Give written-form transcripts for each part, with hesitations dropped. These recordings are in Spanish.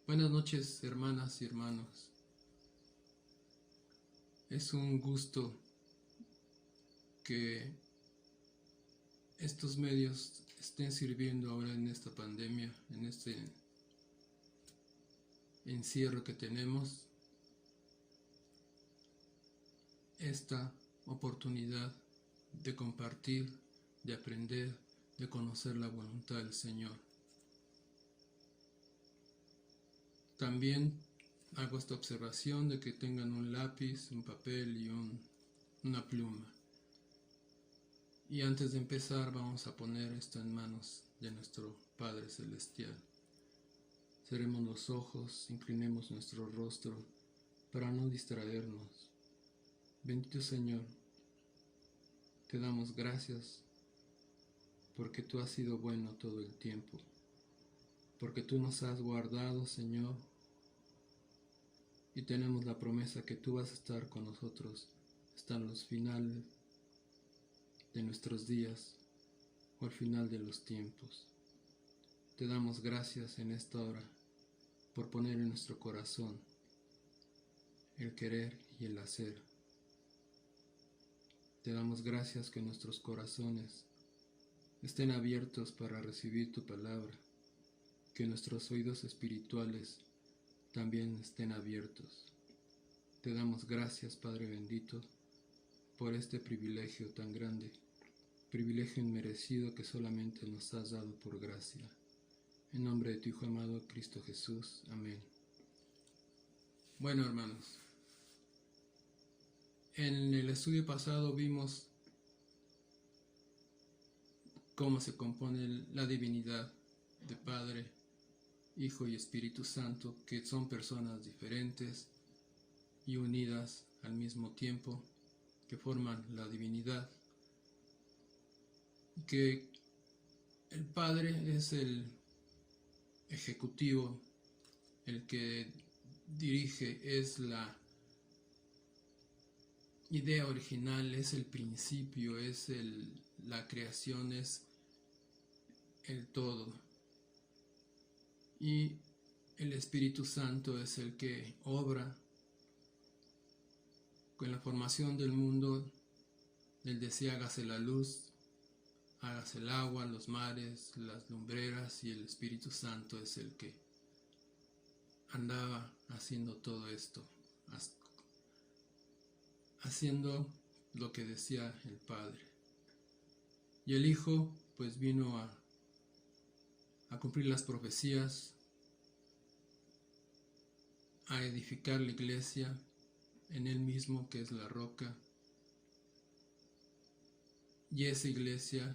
Buenas noches, hermanas y hermanos. Es un gusto que estos medios estén sirviendo ahora en esta pandemia, en este encierro que tenemos, esta oportunidad de compartir, de aprender, de conocer la voluntad del Señor. También hago esta observación de que tengan un lápiz, un papel y una pluma. Y antes de empezar vamos a poner esto en manos de nuestro Padre Celestial. Cerremos los ojos, inclinemos nuestro rostro para no distraernos. Bendito Señor, te damos gracias porque tú has sido bueno todo el tiempo, porque tú nos has guardado, Señor, y tenemos la promesa que tú vas a estar con nosotros hasta los finales de nuestros días o al final de los tiempos. Te damos gracias en esta hora por poner en nuestro corazón el querer y el hacer. Te damos gracias que nuestros corazones estén abiertos para recibir tu palabra, que nuestros oídos espirituales también estén abiertos. Te damos gracias, Padre bendito, por este privilegio tan grande, privilegio inmerecido que solamente nos has dado por gracia. En nombre de tu Hijo amado, Cristo Jesús. Amén. Bueno, hermanos, en el estudio pasado vimos cómo se compone la divinidad de Padre, Hijo y Espíritu Santo, que son personas diferentes y unidas al mismo tiempo, que forman la divinidad. Que el Padre es el ejecutivo, el que dirige, es la idea original, es el principio, es la creación, es el todo. Y el Espíritu Santo es el que obra con la formación del mundo. Él decía: hágase la luz, hágase el agua, los mares, las lumbreras, y el Espíritu Santo es el que andaba haciendo todo esto, haciendo lo que decía el Padre. Y el Hijo pues vino a cumplir las profecías, a edificar la iglesia en Él mismo, que es la roca. Y esa iglesia,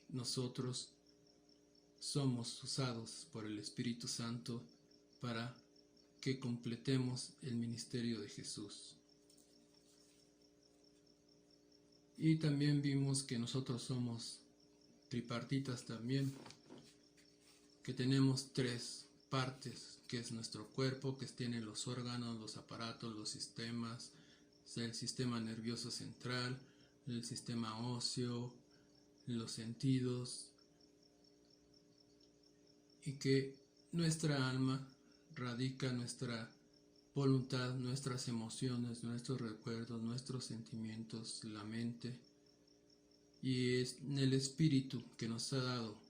nosotros somos usados por el Espíritu Santo para que completemos el ministerio de Jesús. Y también vimos que nosotros somos tripartitas también, que tenemos tres partes, que es nuestro cuerpo, que tiene los órganos, los aparatos, los sistemas, el sistema nervioso central, el sistema óseo, los sentidos, y que nuestra alma radica nuestra voluntad, nuestras emociones, nuestros recuerdos, nuestros sentimientos, la mente, y es en el espíritu que nos ha dado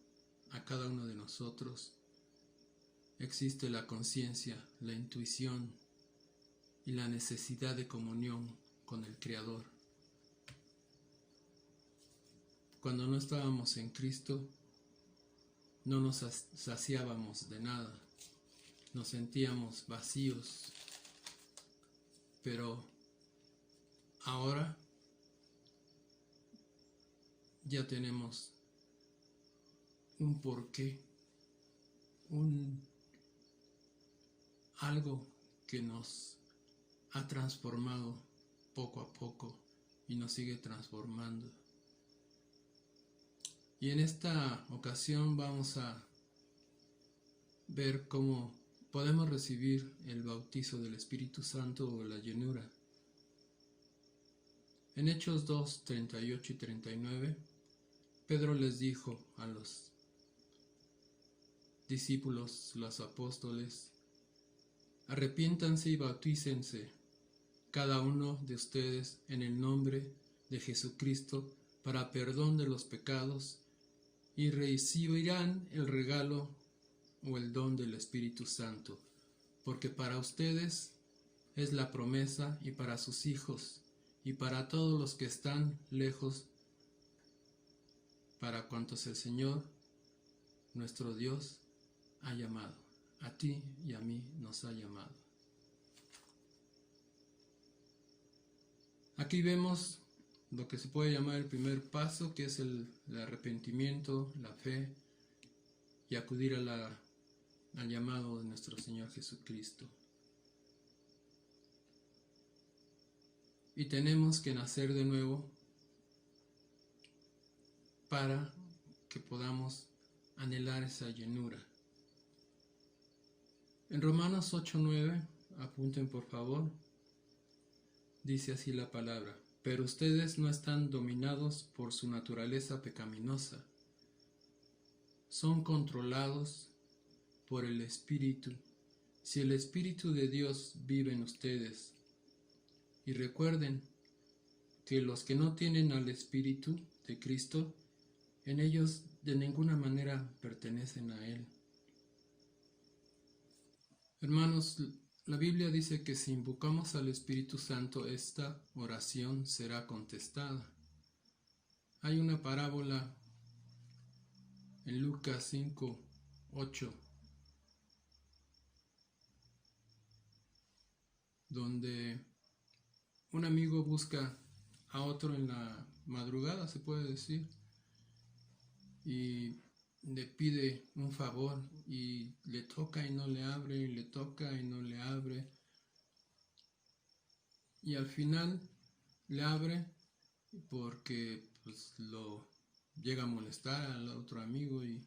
a cada uno de nosotros existe la conciencia, la intuición y la necesidad de comunión con el Creador. Cuando no estábamos en Cristo, no nos saciábamos de nada, nos sentíamos vacíos, pero ahora ya tenemos un porqué, algo que nos ha transformado poco a poco y nos sigue transformando. Y en esta ocasión vamos a ver cómo podemos recibir el bautizo del Espíritu Santo o la llenura. En Hechos 2, 38 y 39, Pedro les dijo a los discípulos, los apóstoles, arrepiéntanse y bautícense cada uno de ustedes en el nombre de Jesucristo para perdón de los pecados y recibirán el regalo o el don del Espíritu Santo, porque para ustedes es la promesa y para sus hijos y para todos los que están lejos, para cuantos el Señor, nuestro Dios, ha llamado. A ti y a mí nos ha llamado. Aquí vemos lo que se puede llamar el primer paso, que es el arrepentimiento, la fe y acudir al llamado de nuestro Señor Jesucristo. Y tenemos que nacer de nuevo para que podamos anhelar esa llenura. En Romanos 8:9, apunten por favor, dice así la palabra: pero ustedes no están dominados por su naturaleza pecaminosa, son controlados por el Espíritu. Si el Espíritu de Dios vive en ustedes, y recuerden que los que no tienen al Espíritu de Cristo, en ellos de ninguna manera pertenecen a Él. Hermanos, la Biblia dice que si invocamos al Espíritu Santo, esta oración será contestada. Hay una parábola en Lucas 5:8, donde un amigo busca a otro en la madrugada, se puede decir, y le pide un favor y le toca y no le abre, y le toca y no le abre, y al final le abre porque pues lo llega a molestar al otro amigo y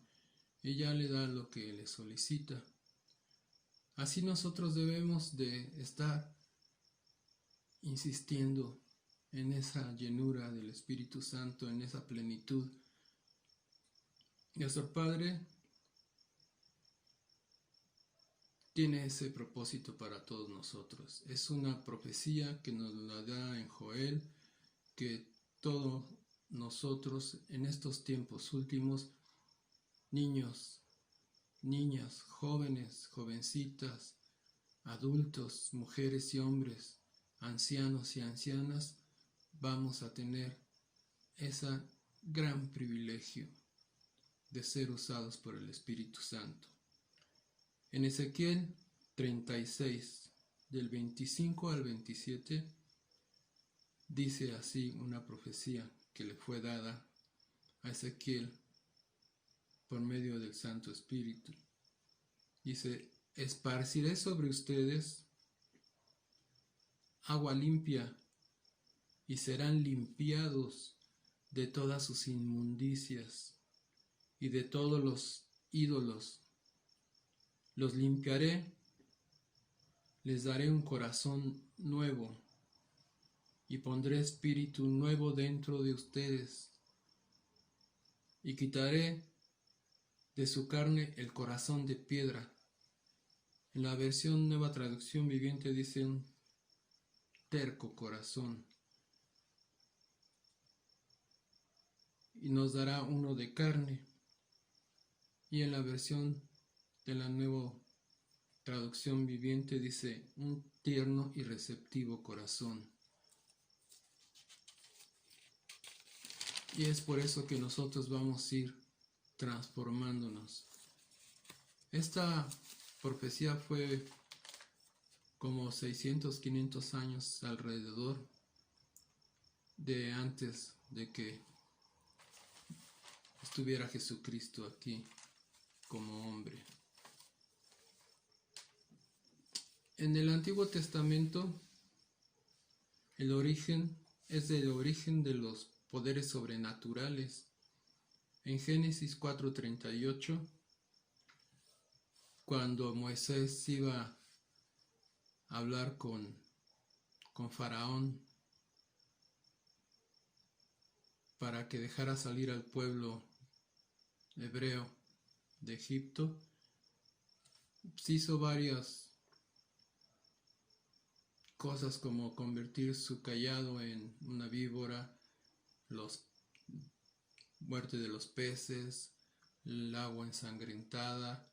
ella le da lo que le solicita. Así nosotros debemos de estar insistiendo en esa llenura del Espíritu Santo, en esa plenitud. Nuestro Padre tiene ese propósito para todos nosotros. Es una profecía que nos la da en Joel, que todos nosotros en estos tiempos últimos, niños, niñas, jóvenes, jovencitas, adultos, mujeres y hombres, ancianos y ancianas, vamos a tener ese gran privilegio de ser usados por el Espíritu Santo. En Ezequiel 36, del 25 al 27, dice así una profecía que le fue dada a Ezequiel por medio del Santo Espíritu. Dice: esparciré sobre ustedes agua limpia y serán limpiados de todas sus inmundicias y de todos los ídolos. Los limpiaré, les daré un corazón nuevo y pondré espíritu nuevo dentro de ustedes y quitaré de su carne el corazón de piedra. En la versión Nueva Traducción Viviente dice un terco corazón, y nos dará uno de carne. Y en la versión de la Nueva Traducción Viviente dice un tierno y receptivo corazón. Y es por eso que nosotros vamos a ir transformándonos. Esta profecía fue como 600, 500 años alrededor de antes de que estuviera Jesucristo aquí como hombre. En el Antiguo Testamento, el origen es del origen de los poderes sobrenaturales. En Génesis 4:38, cuando Moisés iba a hablar con Faraón para que dejara salir al pueblo hebreo de Egipto, se hizo varias cosas como convertir su cayado en una víbora, los muerte de los peces, el agua ensangrentada.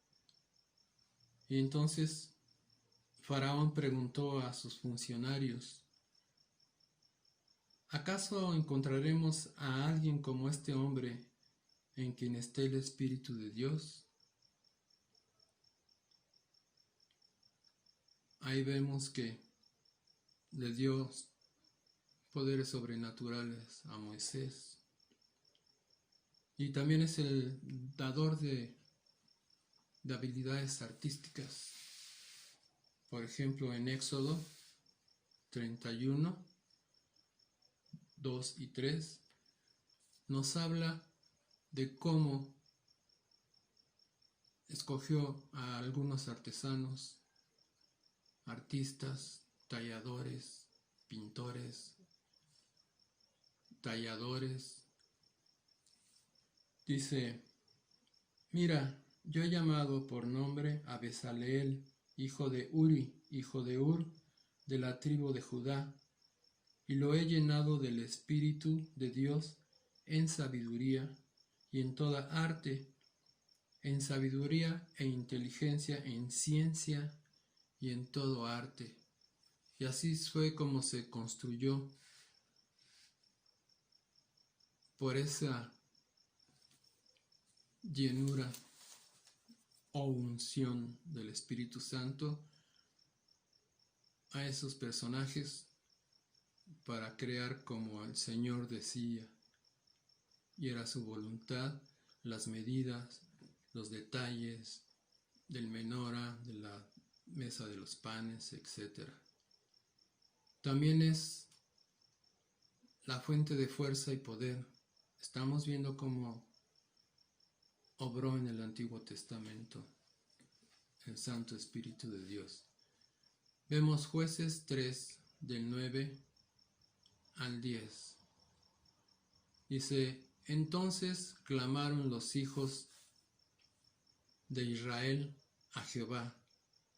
Y entonces Faraón preguntó a sus funcionarios: ¿acaso encontraremos a alguien como este hombre en quien esté el Espíritu de Dios? Ahí vemos que le dio poderes sobrenaturales a Moisés. Y también es el dador de habilidades artísticas. Por ejemplo, en Éxodo 31, 2 y 3, nos habla de cómo escogió a algunos artesanos, artistas, talladores, pintores, talladores. Dice: mira, yo he llamado por nombre a Bezaleel, hijo de Uri, hijo de Ur, de la tribu de Judá, y lo he llenado del Espíritu de Dios en sabiduría y en toda arte, en sabiduría e inteligencia, en ciencia y en todo arte. Y así fue como se construyó por esa llenura o unción del Espíritu Santo a esos personajes para crear como el Señor decía, y era su voluntad, las medidas, los detalles del menora, de la mesa de los panes, etc. También es la fuente de fuerza y poder. Estamos viendo cómo obró en el Antiguo Testamento el Santo Espíritu de Dios. Vemos Jueces 3, del 9 al 10. Dice: entonces clamaron los hijos de Israel a Jehová.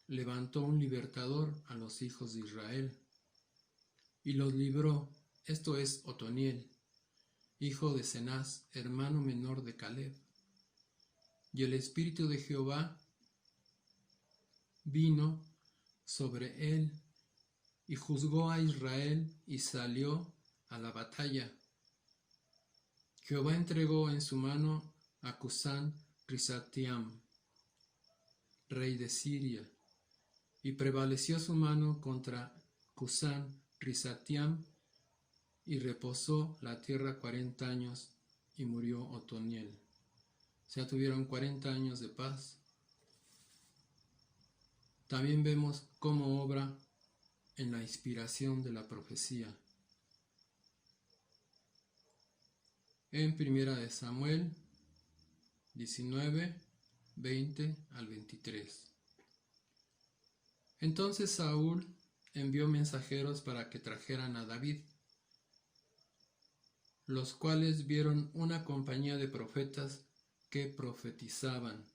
Levantó un libertador a los hijos de Israel y los libró. Esto es Otoniel, hijo de Cenaz, hermano menor de Caleb. Y el Espíritu de Jehová vino sobre él y juzgó a Israel y salió a la batalla. Jehová entregó en su mano a Cusán Risatiam, rey de Siria, y prevaleció su mano contra Cusán Risatiam, y reposó la tierra 40 años, y murió Otoniel. O sea, tuvieron 40 años de paz. También vemos cómo obra en la inspiración de la profecía. En Primera de Samuel 19, 20 al 23. Entonces Saúl envió mensajeros para que trajeran a David, los cuales vieron una compañía de profetas que profetizaban,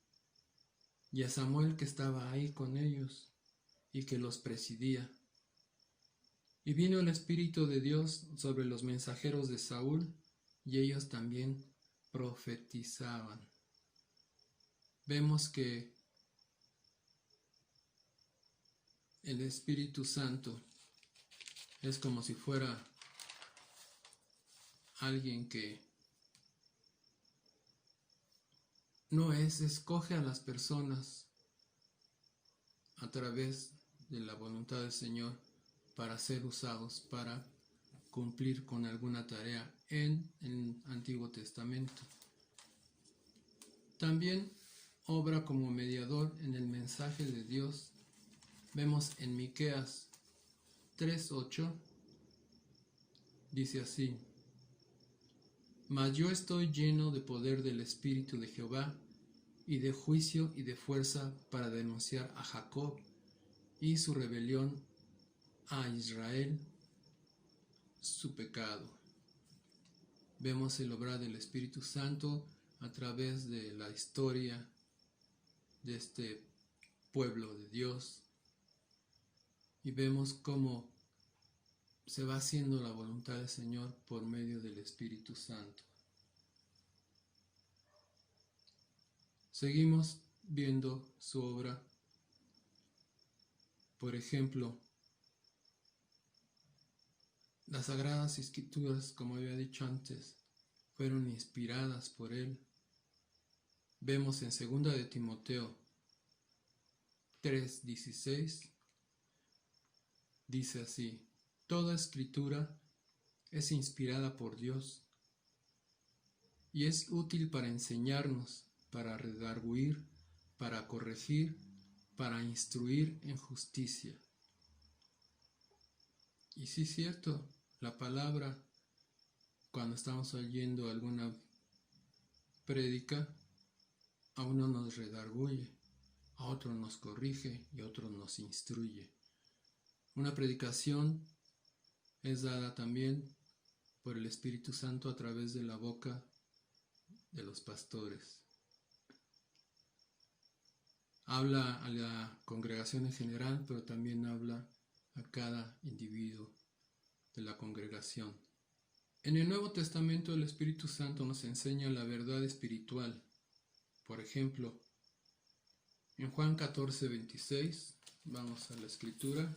y a Samuel que estaba ahí con ellos y que los presidía. Y vino el Espíritu de Dios sobre los mensajeros de Saúl, y ellos también profetizaban. Vemos que el Espíritu Santo es como si fuera alguien que escoge a las personas a través de la voluntad del Señor para ser usados para cumplir con alguna tarea en el Antiguo Testamento. También obra como mediador en el mensaje de Dios. Vemos en Miqueas 3:8, dice así: mas yo estoy lleno de poder del Espíritu de Jehová, y de juicio y de fuerza, para denunciar a Jacob y su rebelión, a Israel su pecado. Vemos el obrar del Espíritu Santo a través de la historia de este pueblo de Dios, y vemos cómo se va haciendo la voluntad del Señor por medio del Espíritu Santo. Seguimos viendo su obra. Por ejemplo, las Sagradas Escrituras, como había dicho antes, fueron inspiradas por Él. Vemos en 2 de Timoteo 3:16, dice así: toda escritura es inspirada por Dios y es útil para enseñarnos, para redarguir, para corregir, para instruir en justicia. Y sí es cierto, la palabra, cuando estamos oyendo alguna prédica, a uno nos redarguye, a otro nos corrige y a otro nos instruye. Una predicación es dada también por el Espíritu Santo a través de la boca de los pastores. Habla a la congregación en general, pero también habla a cada individuo de la congregación. En el Nuevo Testamento el Espíritu Santo nos enseña la verdad espiritual. Por ejemplo, en Juan 14:26, vamos a la escritura.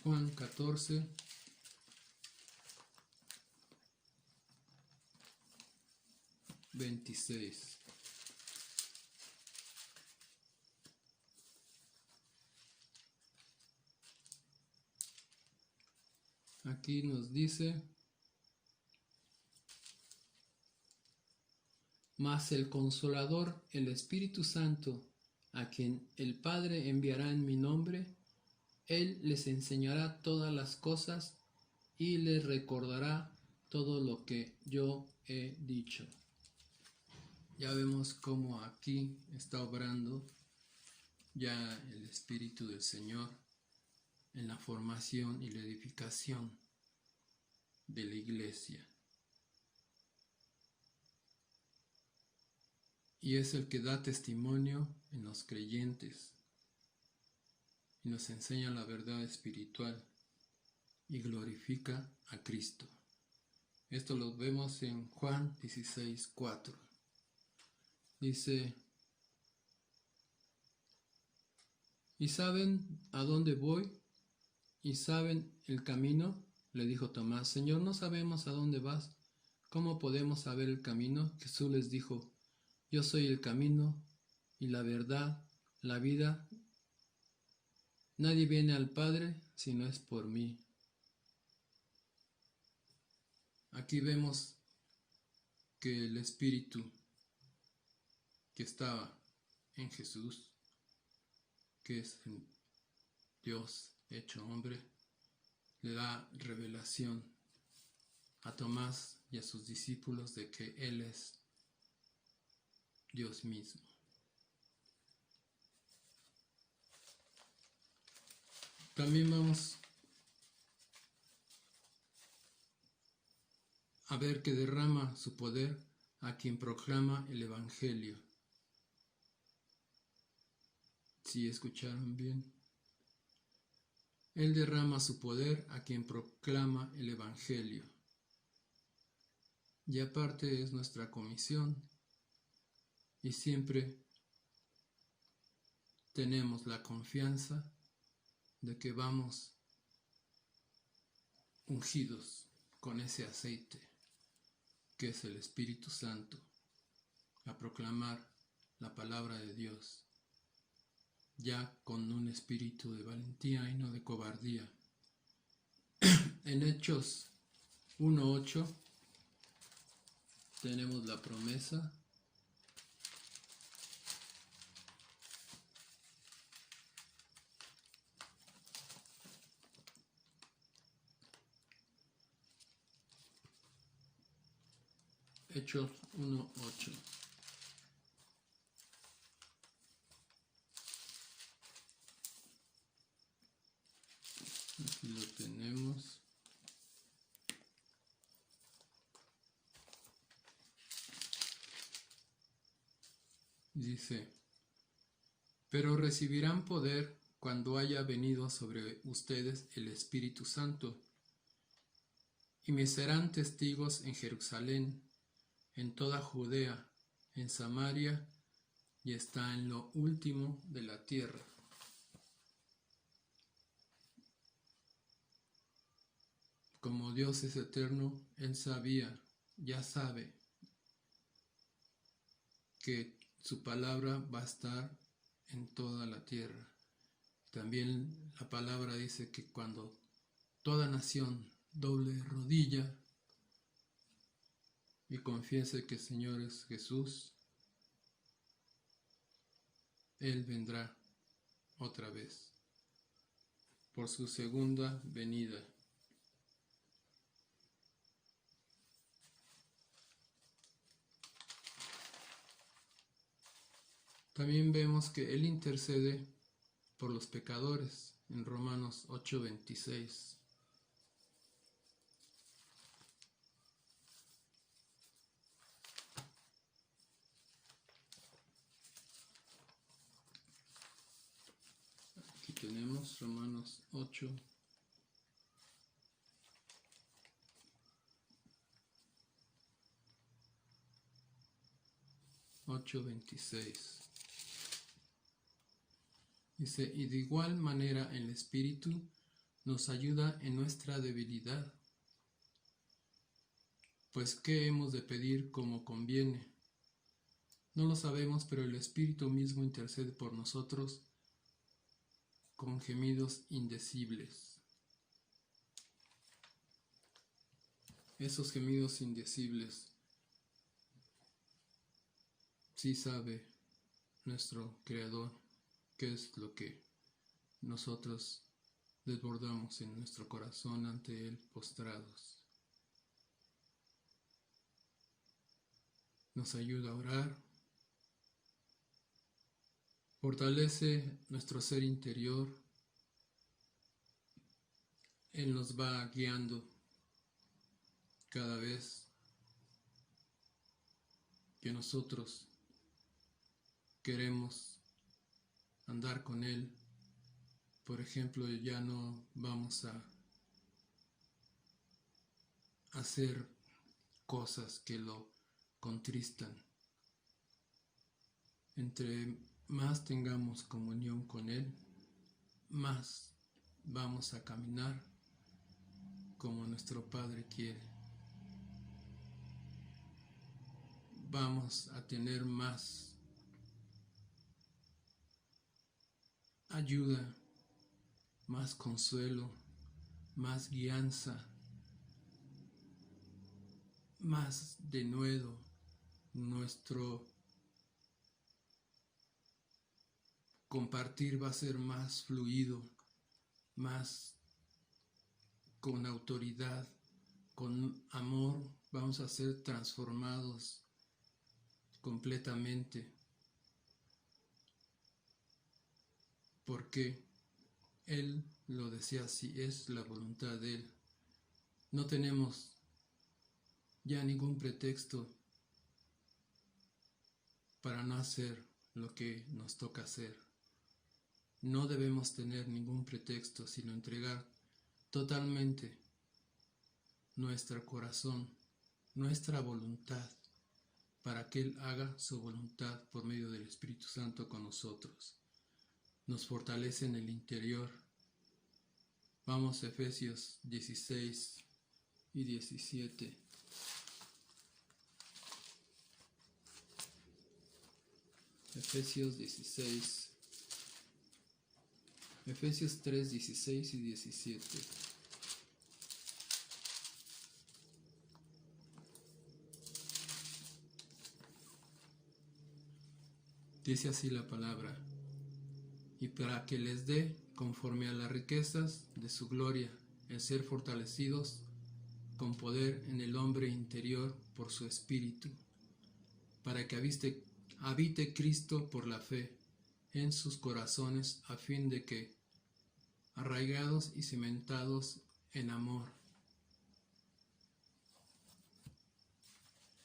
Juan 14:26. Aquí nos dice: mas el Consolador, el Espíritu Santo, a quien el Padre enviará en mi nombre, Él les enseñará todas las cosas y les recordará todo lo que yo he dicho. Ya vemos cómo aquí está obrando ya el Espíritu del Señor en la formación y la edificación de la iglesia. Y es el que da testimonio en los creyentes y nos enseña la verdad espiritual y glorifica a Cristo. Esto lo vemos en Juan 16:4. Dice: ¿y saben a dónde voy? ¿Y saben el camino? Le dijo Tomás: Señor, no sabemos a dónde vas. ¿Cómo podemos saber el camino? Jesús les dijo: yo soy el camino y la verdad, la vida. Nadie viene al Padre si no es por mí. Aquí vemos que el Espíritu que estaba en Jesús, que es Dios hecho hombre, le da revelación a Tomás y a sus discípulos de que Él es Dios mismo. También vamos a ver que derrama su poder a quien proclama el Evangelio. ¿Sí escucharon bien? Él derrama su poder a quien proclama el Evangelio. Y aparte es nuestra comisión, y siempre tenemos la confianza de que vamos ungidos con ese aceite que es el Espíritu Santo a proclamar la palabra de Dios, ya con un espíritu de valentía y no de cobardía. En Hechos 1:8 tenemos la promesa. Hechos 1:8. Aquí lo tenemos. Dice: Pero recibirán poder cuando haya venido sobre ustedes el Espíritu Santo, y me serán testigos en Jerusalén, en toda Judea, en Samaria y hasta en lo último de la tierra. Como Dios es eterno, Él ya sabe que su palabra va a estar en toda la tierra. También la palabra dice que cuando toda nación doble rodilla y confiese que el Señor es Jesús, Él vendrá otra vez por su segunda venida. También vemos que Él intercede por los pecadores en Romanos 8:26. Aquí tenemos Romanos 8:26. Dice, y de igual manera el Espíritu nos ayuda en nuestra debilidad. Pues, ¿qué hemos de pedir como conviene? No lo sabemos, pero el Espíritu mismo intercede por nosotros con gemidos indecibles. Esos gemidos indecibles sí sabe nuestro Creador qué es lo que nosotros desbordamos en nuestro corazón ante Él postrados. Nos ayuda a orar, fortalece nuestro ser interior. Él nos va guiando cada vez que nosotros queremos andar con Él. Por ejemplo, ya no vamos a hacer cosas que lo contristan. Entre más tengamos comunión con Él, más vamos a caminar como nuestro Padre quiere. Vamos a tener más ayuda, más consuelo, más guianza, más denuedo. Nuestro compartir va a ser más fluido, más con autoridad, con amor. Vamos a ser transformados completamente, porque Él lo desea así, es la voluntad de Él. No tenemos ya ningún pretexto para no hacer lo que nos toca hacer. No debemos tener ningún pretexto, sino entregar totalmente nuestro corazón, nuestra voluntad, para que Él haga su voluntad por medio del Espíritu Santo con nosotros. Nos fortalece en el interior. Vamos a Efesios 16 y 17. Efesios 16. Efesios 3, 16 y 17. Dice así la palabra: y para que les dé, conforme a las riquezas de su gloria, el ser fortalecidos con poder en el hombre interior por su Espíritu, para que habite Cristo por la fe en sus corazones, a fin de que, arraigados y cimentados en amor.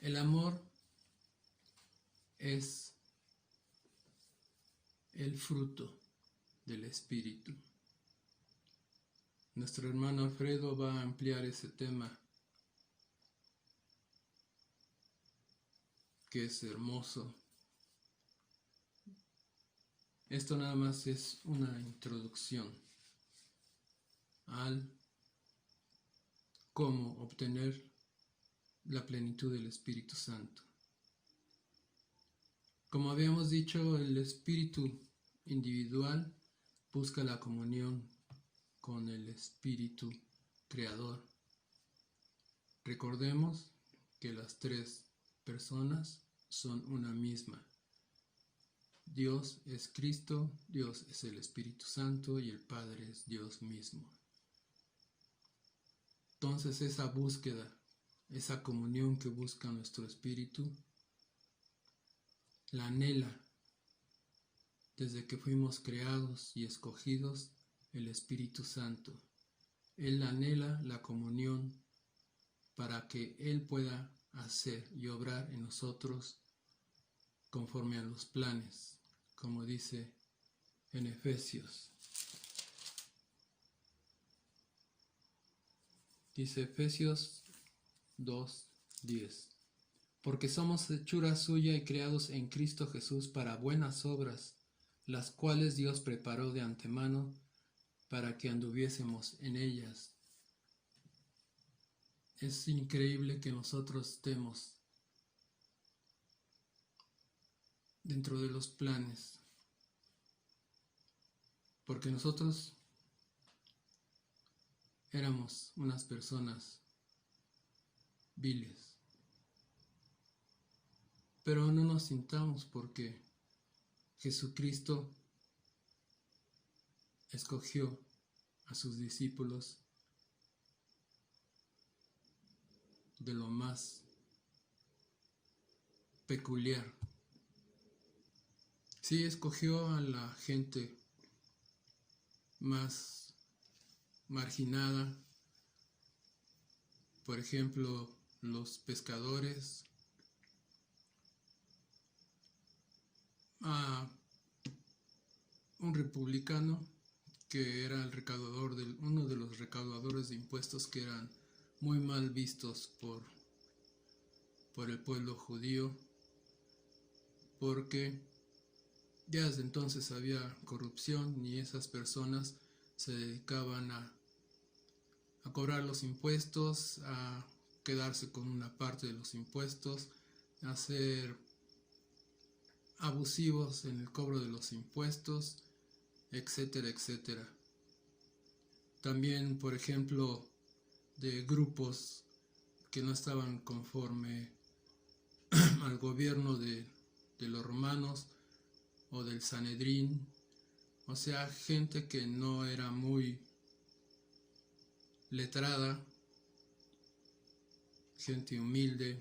El amor es el fruto del Espíritu. Nuestro hermano Alfredo va a ampliar ese tema, que es hermoso. Esto nada más es una introducción al cómo obtener la plenitud del Espíritu Santo. Como habíamos dicho, el espíritu individual busca la comunión con el Espíritu Creador. Recordemos que las tres personas son una misma. Dios es Cristo, Dios es el Espíritu Santo y el Padre es Dios mismo. Entonces esa búsqueda, esa comunión que busca nuestro espíritu, la anhela desde que fuimos creados y escogidos el Espíritu Santo. Él anhela la comunión para que Él pueda hacer y obrar en nosotros conforme a los planes, como dice en Efesios. Dice Efesios 2:10. Porque somos hechura suya y creados en Cristo Jesús para buenas obras, las cuales Dios preparó de antemano para que anduviésemos en ellas. Es increíble que nosotros estemos dentro de los planes, porque nosotros éramos unas personas viles, pero no nos sintamos porque Jesucristo escogió a sus discípulos de lo más peculiar. Sí, escogió a la gente más marginada, por ejemplo, los pescadores, a un republicano que era el recaudador uno de los recaudadores de impuestos que eran muy mal vistos por el pueblo judío, porque ya desde entonces había corrupción y esas personas se dedicaban a cobrar los impuestos, a quedarse con una parte de los impuestos, a ser abusivos en el cobro de los impuestos, etcétera, etcétera. También, por ejemplo, de grupos que no estaban conforme al gobierno de los romanos o del Sanedrín, o sea, gente que no era muy letrada, gente humilde,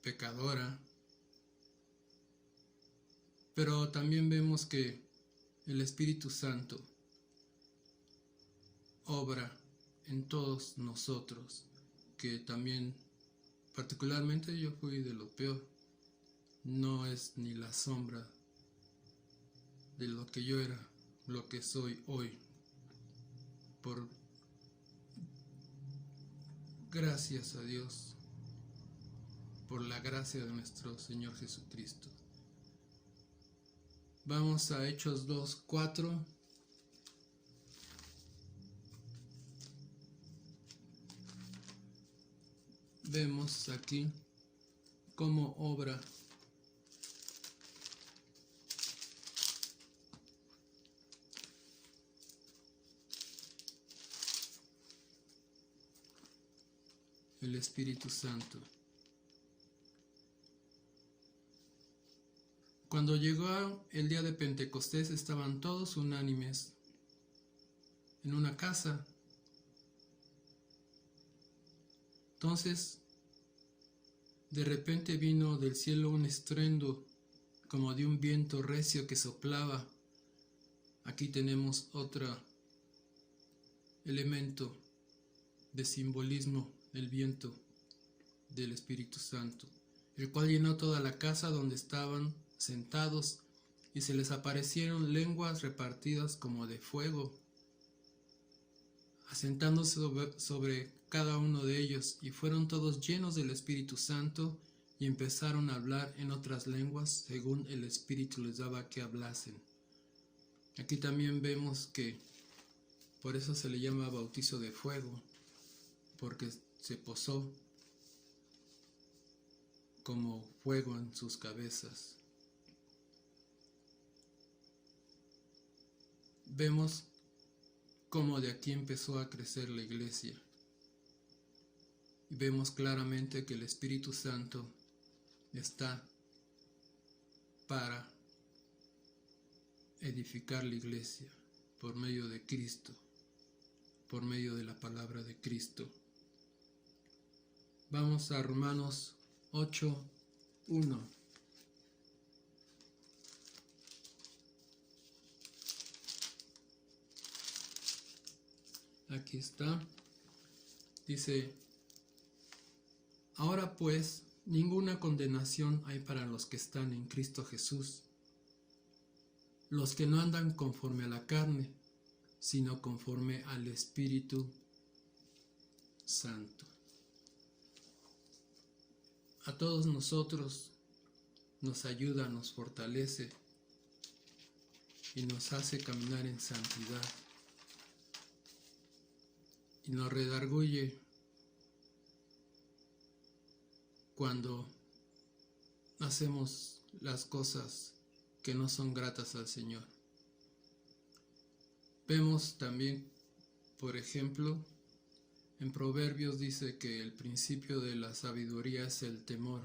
pecadora. Pero también vemos que el Espíritu Santo obra en todos nosotros, que también particularmente yo fui de lo peor. No es ni la sombra de lo que yo era, lo que soy hoy. Por gracias a Dios, por la gracia de nuestro Señor Jesucristo. Vamos a Hechos 2:4. Vemos aquí cómo obra el Espíritu Santo. Cuando llegó el día de Pentecostés estaban todos unánimes en una casa. Entonces, de repente vino del cielo un estruendo como de un viento recio que soplaba. Aquí tenemos otro elemento de simbolismo, el viento del Espíritu Santo, el cual llenó toda la casa donde estaban sentados, y se les aparecieron lenguas repartidas como de fuego, asentándose sobre cada uno de ellos, y fueron todos llenos del Espíritu Santo, y empezaron a hablar en otras lenguas, según el Espíritu les daba que hablasen. Aquí también vemos que por eso se le llama bautizo de fuego, porque se posó como fuego en sus cabezas. Vemos cómo de aquí empezó a crecer la iglesia. Y vemos claramente que el Espíritu Santo está para edificar la iglesia por medio de Cristo, por medio de la palabra de Cristo. Vamos a Romanos 8:1. Aquí está. Dice: ahora pues, ninguna condenación hay para los que están en Cristo Jesús, los que no andan conforme a la carne, sino conforme al Espíritu Santo. A todos nosotros nos ayuda, nos fortalece y nos hace caminar en santidad. Y nos redarguye cuando hacemos las cosas que no son gratas al Señor. Vemos también, por ejemplo, en Proverbios dice que el principio de la sabiduría es el temor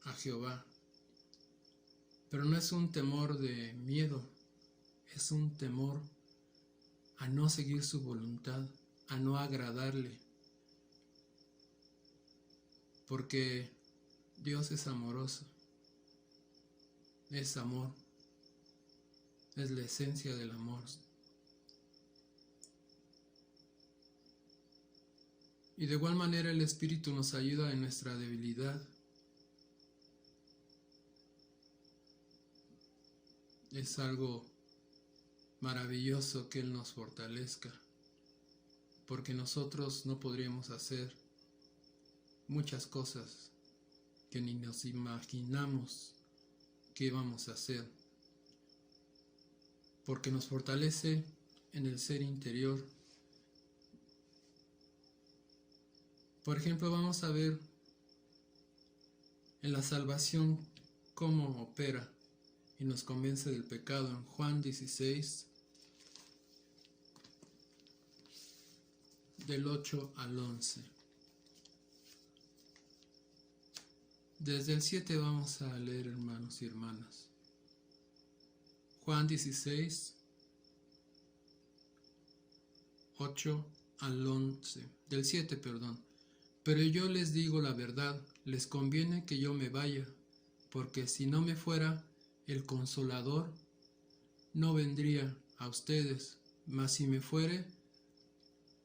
a Jehová. Pero no es un temor de miedo, es un temor a no seguir su voluntad, a no agradarle. Porque Dios es amoroso, es amor, es la esencia del amor. Y de igual manera el Espíritu nos ayuda en nuestra debilidad. Es algo maravilloso que Él nos fortalezca, porque nosotros no podríamos hacer muchas cosas que ni nos imaginamos que íbamos a hacer, porque nos fortalece en el ser interior. Por ejemplo, vamos a ver en la salvación cómo opera y nos convence del pecado en Juan 16, del 8 al 11. Desde el 7 vamos a leer, hermanos y hermanas. Juan 16, 8 al 11, del 7, perdón. Pero yo les digo la verdad, les conviene que yo me vaya, porque si no me fuera, el Consolador no vendría a ustedes, mas si me fuere,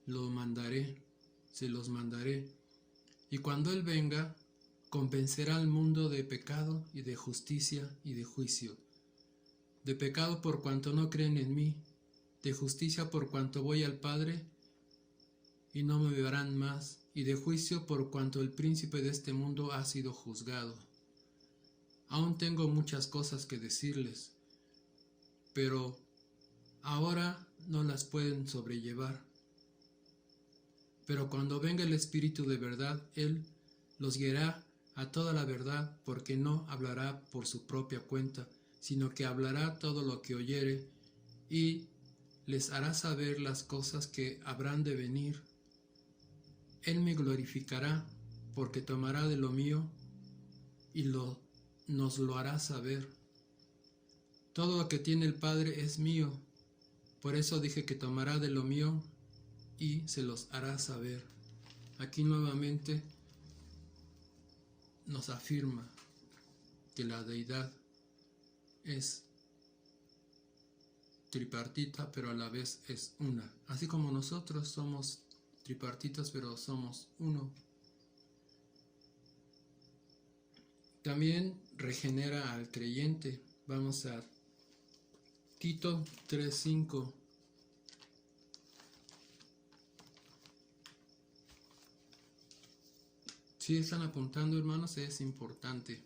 se los mandaré. Y cuando Él venga, convencerá al mundo de pecado y de justicia y de juicio. De pecado por cuanto no creen en mí, de justicia por cuanto voy al Padre y no me verán más, y de juicio por cuanto el príncipe de este mundo ha sido juzgado. Aún tengo muchas cosas que decirles, pero ahora no las pueden sobrellevar. Pero cuando venga el Espíritu de verdad, Él los guiará a toda la verdad, porque no hablará por su propia cuenta, sino que hablará todo lo que oyere, y les hará saber las cosas que habrán de venir. Él me glorificará, porque tomará de lo mío y nos lo hará saber. Todo lo que tiene el Padre es mío, por eso dije que tomará de lo mío y se los hará saber. Aquí nuevamente nos afirma que la deidad es tripartita, pero a la vez es una. Así como nosotros somos tripartitas, pero somos uno. También regenera al creyente. Vamos a Tito 3:5. Si están apuntando, hermanos, es importante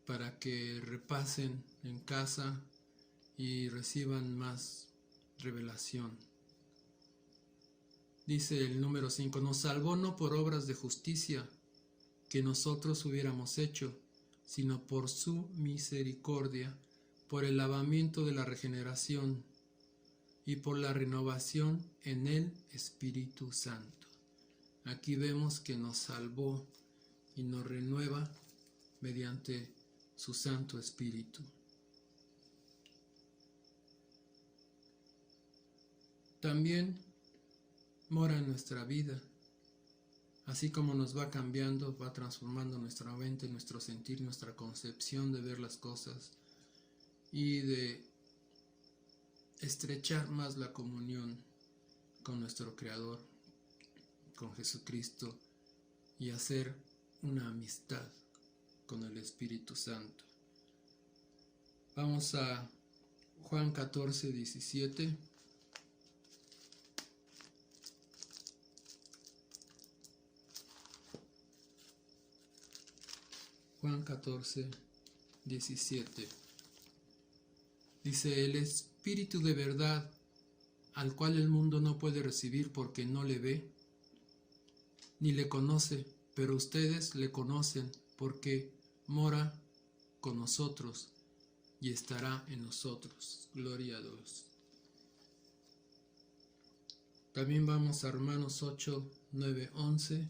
para que repasen en casa y reciban más revelación. Dice el número 5, nos salvó no por obras de justicia que nosotros hubiéramos hecho, sino por su misericordia, por el lavamiento de la regeneración y por la renovación en el Espíritu Santo. Aquí vemos que nos salvó y nos renueva mediante su Santo Espíritu. También mora en nuestra vida, así como nos va cambiando, va transformando nuestra mente, nuestro sentir, nuestra concepción de ver las cosas y de estrechar más la comunión con nuestro Creador, con Jesucristo, y hacer una amistad con el Espíritu Santo. Vamos a Juan 14:17. Juan 14:17. Dice, el Espíritu de verdad, al cual el mundo no puede recibir porque no le ve, ni le conoce, pero ustedes le conocen porque mora con nosotros y estará en nosotros. Gloria a Dios. También vamos a Romanos 8:9-11.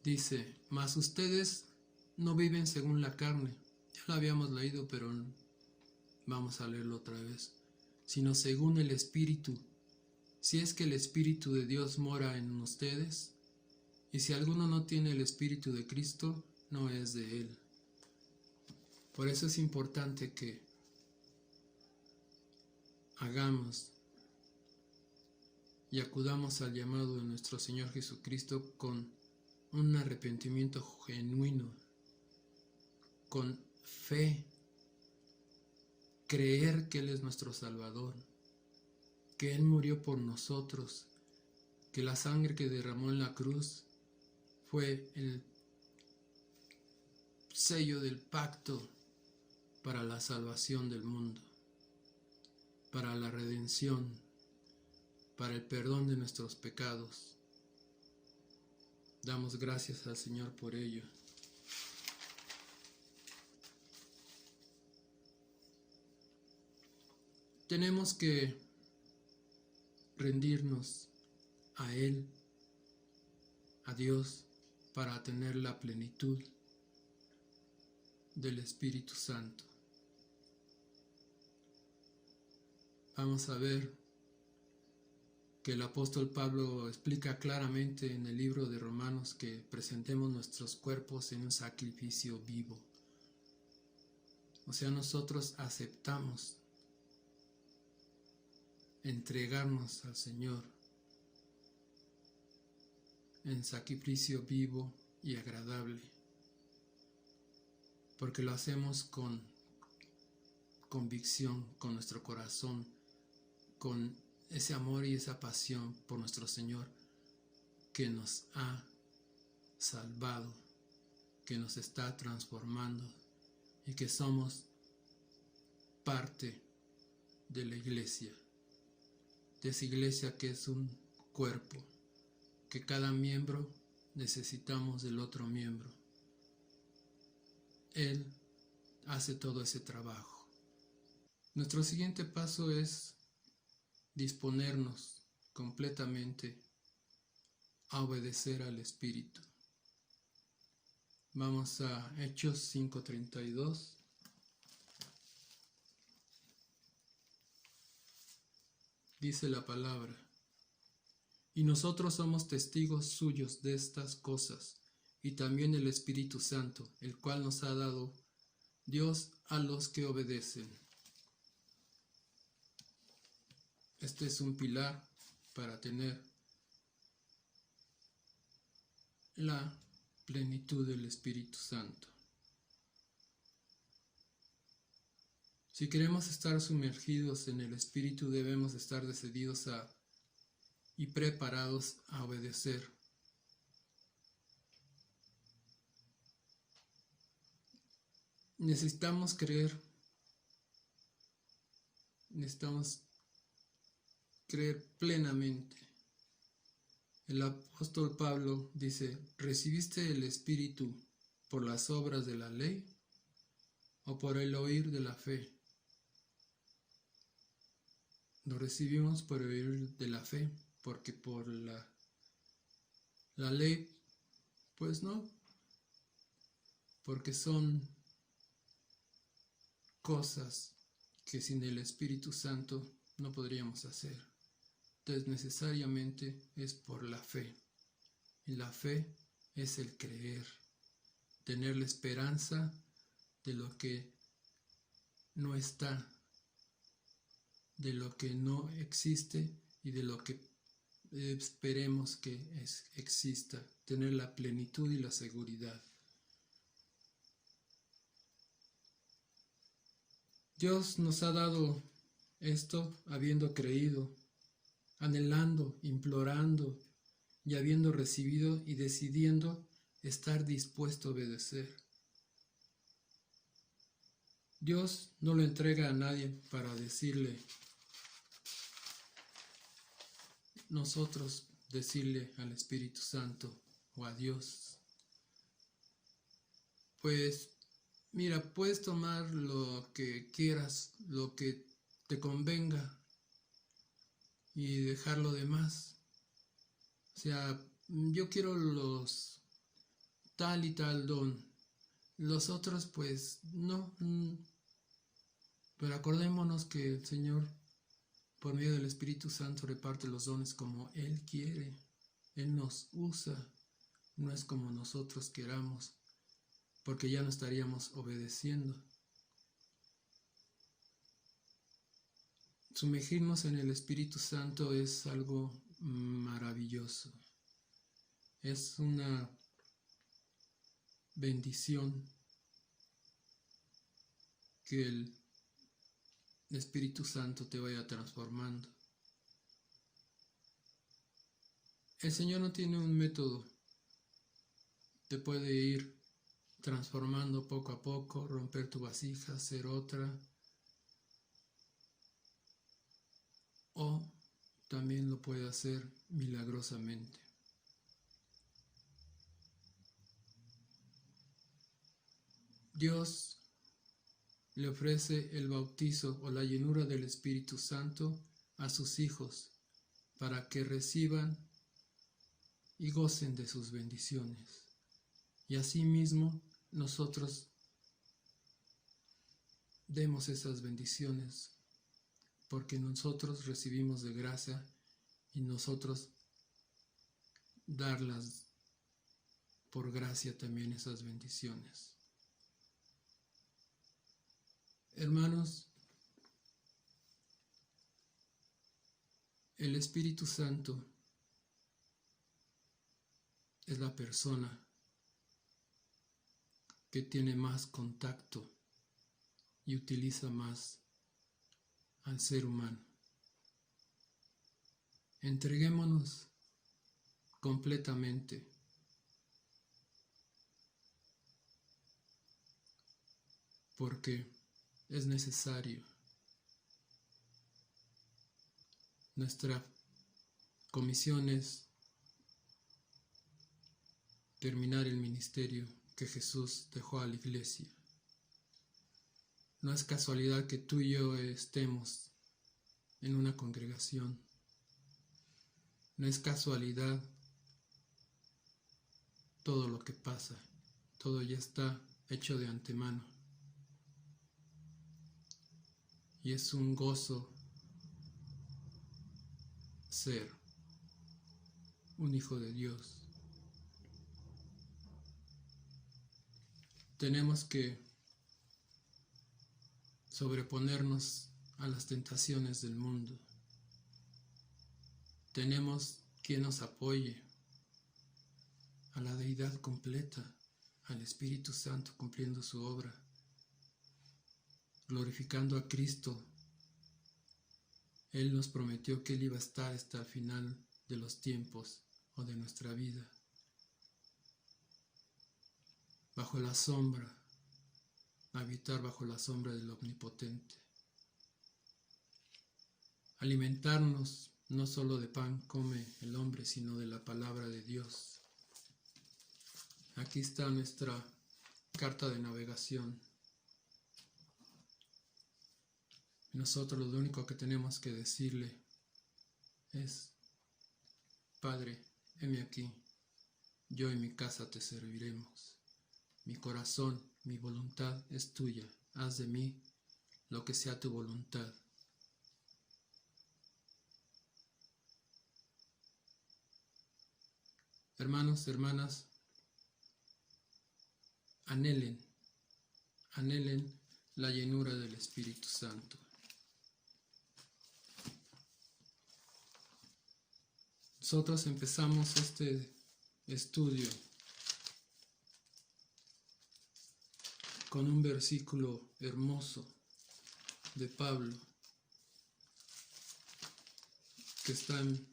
Dice, mas ustedes no viven según la carne. Ya lo habíamos leído, pero vamos a leerlo otra vez. Sino según el Espíritu. Si es que el Espíritu de Dios mora en ustedes, y si alguno no tiene el Espíritu de Cristo, no es de Él. Por eso es importante que hagamos y acudamos al llamado de nuestro Señor Jesucristo con un arrepentimiento genuino, con fe, creer que Él es nuestro Salvador, que Él murió por nosotros, que la sangre que derramó en la cruz fue el sello del pacto para la salvación del mundo, para la redención, para el perdón de nuestros pecados. Damos gracias al Señor por ello. Tenemos que rendirnos a Él, a Dios, para tener la plenitud del Espíritu Santo. Vamos a ver que el apóstol Pablo explica claramente en el libro de Romanos que presentemos nuestros cuerpos en un sacrificio vivo. O sea, nosotros aceptamos entregarnos al Señor en sacrificio vivo y agradable, porque lo hacemos con convicción, con nuestro corazón, con ese amor y esa pasión por nuestro Señor que nos ha salvado, que nos está transformando y que somos parte de la iglesia, de esa iglesia que es un cuerpo, que cada miembro necesitamos del otro miembro. Él hace todo ese trabajo. Nuestro siguiente paso es disponernos completamente a obedecer al Espíritu. Vamos a Hechos 5:32. Dice la palabra, y nosotros somos testigos suyos de estas cosas, y también el Espíritu Santo, el cual nos ha dado Dios a los que obedecen. Este es un pilar para tener la plenitud del Espíritu Santo. Si queremos estar sumergidos en el Espíritu, debemos estar decididos y preparados a obedecer. Necesitamos creer plenamente. El apóstol Pablo dice: ¿recibiste el Espíritu por las obras de la ley o por el oír de la fe? Lo recibimos por oír de la fe, porque por la ley, pues no, porque son cosas que sin el Espíritu Santo no podríamos hacer. Entonces necesariamente es por la fe. Y la fe es el creer, tener la esperanza de lo que no está, de lo que no existe y de lo que esperemos que exista, tener la plenitud y la seguridad. Dios nos ha dado esto habiendo creído, anhelando, implorando y habiendo recibido y decidiendo estar dispuesto a obedecer. Dios no lo entrega a nadie para decirle, nosotros decirle al Espíritu Santo o a Dios, pues mira, puedes tomar lo que quieras, lo que te convenga y dejar lo demás. O sea, yo quiero los tal y tal don, los otros pues no. Pero acordémonos que el Señor, por medio del Espíritu Santo, reparte los dones como Él quiere. Él nos usa, no es como nosotros queramos, porque ya no estaríamos obedeciendo. Sumergirnos en el Espíritu Santo es algo maravilloso. Es una bendición que el Espíritu Santo te vaya transformando. El Señor no tiene un método. Te puede ir transformando poco a poco, romper tu vasija, hacer otra. O también lo puede hacer milagrosamente. Dios le ofrece el bautizo o la llenura del Espíritu Santo a sus hijos para que reciban y gocen de sus bendiciones. Y asimismo nosotros demos esas bendiciones porque nosotros recibimos de gracia y nosotros darlas por gracia también esas bendiciones. Hermanos, el Espíritu Santo es la persona que tiene más contacto y utiliza más al ser humano. Entreguémonos completamente porque es necesario. Nuestra comisión es terminar el ministerio que Jesús dejó a la iglesia. No es casualidad que tú y yo estemos en una congregación. No es casualidad todo lo que pasa. Todo ya está hecho de antemano. Y es un gozo ser un hijo de Dios. Tenemos que sobreponernos a las tentaciones del mundo. tenemos quien nos apoye, a la deidad completa, al Espíritu Santo cumpliendo su obra, glorificando a Cristo. Él nos prometió que Él iba a estar hasta el final de los tiempos o de nuestra vida, bajo la sombra, habitar bajo la sombra del Omnipotente. Alimentarnos no solo de pan come el hombre, sino de la palabra de Dios. Aquí está nuestra carta de navegación. Nosotros lo único que tenemos que decirle es: Padre, heme aquí, yo y mi casa te serviremos. Mi corazón, mi voluntad es tuya, haz de mí lo que sea tu voluntad. Hermanos, hermanas, anhelen la llenura del Espíritu Santo. Nosotros empezamos este estudio con un versículo hermoso de Pablo que está en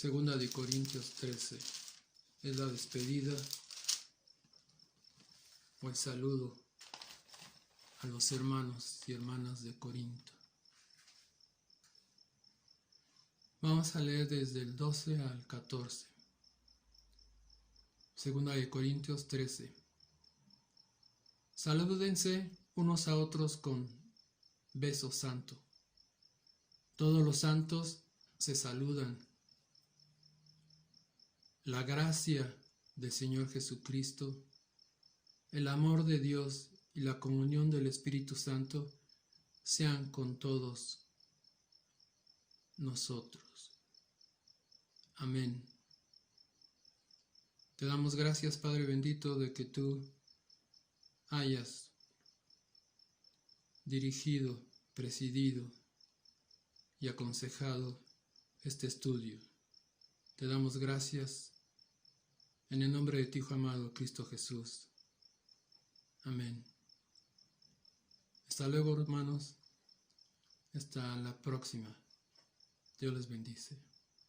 2 de Corintios 13. Es la despedida o el saludo a los hermanos y hermanas de Corinto. Vamos a leer desde el 12 al 14. 2 de Corintios 13. Salúdense unos a otros con beso santo. Todos los santos se saludan. La gracia del Señor Jesucristo, el amor de Dios y la comunión del Espíritu Santo sean con todos nosotros. Amén. Te damos gracias, Padre bendito, de que tú hayas dirigido, presidido y aconsejado este estudio. Te damos gracias en el nombre de tu Hijo amado, Cristo Jesús. Amén. Hasta luego, hermanos. Hasta la próxima. Dios les bendice.